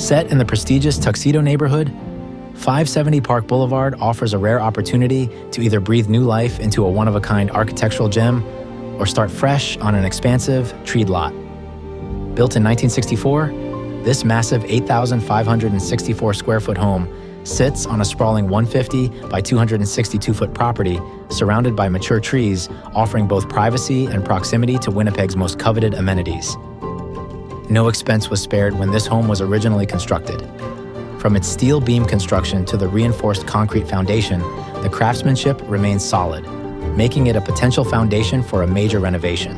Set in the prestigious Tuxedo neighborhood, 570 Park Boulevard offers a rare opportunity to either breathe new life into a one-of-a-kind architectural gem or start fresh on an expansive, treed lot. Built in 1964, this massive 8,564 square foot home sits on a sprawling 150 by 262-foot property surrounded by mature trees, offering both privacy and proximity to Winnipeg's most coveted amenities. No expense was spared when this home was originally constructed. From its steel beam construction to the reinforced concrete foundation, the craftsmanship remains solid, making it a potential foundation for a major renovation.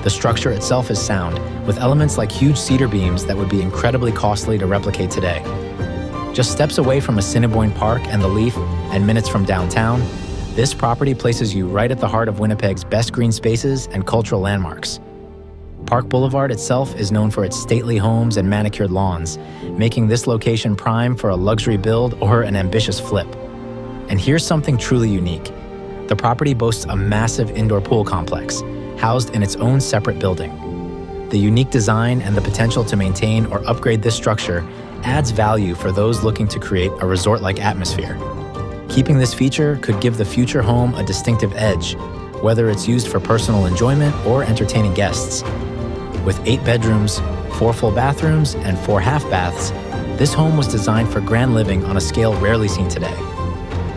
The structure itself is sound, with elements like huge cedar beams that would be incredibly costly to replicate today. Just steps away from Assiniboine Park and the Leaf, and minutes from downtown, this property places you right at the heart of Winnipeg's best green spaces and cultural landmarks. Park Boulevard itself is known for its stately homes and manicured lawns, making this location prime for a luxury build or an ambitious flip. And here's something truly unique. The property boasts a massive indoor pool complex, housed in its own separate building. The unique design and the potential to maintain or upgrade this structure adds value for those looking to create a resort-like atmosphere. Keeping this feature could give the future home a distinctive edge, whether it's used for personal enjoyment or entertaining guests. With 8 bedrooms, 4 full bathrooms, and 4 half baths, this home was designed for grand living on a scale rarely seen today.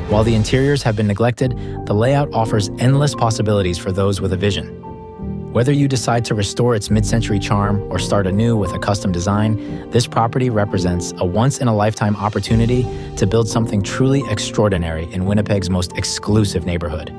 While the interiors have been neglected, the layout offers endless possibilities for those with a vision. Whether you decide to restore its mid-century charm or start anew with a custom design, this property represents a once-in-a-lifetime opportunity to build something truly extraordinary in Winnipeg's most exclusive neighborhood.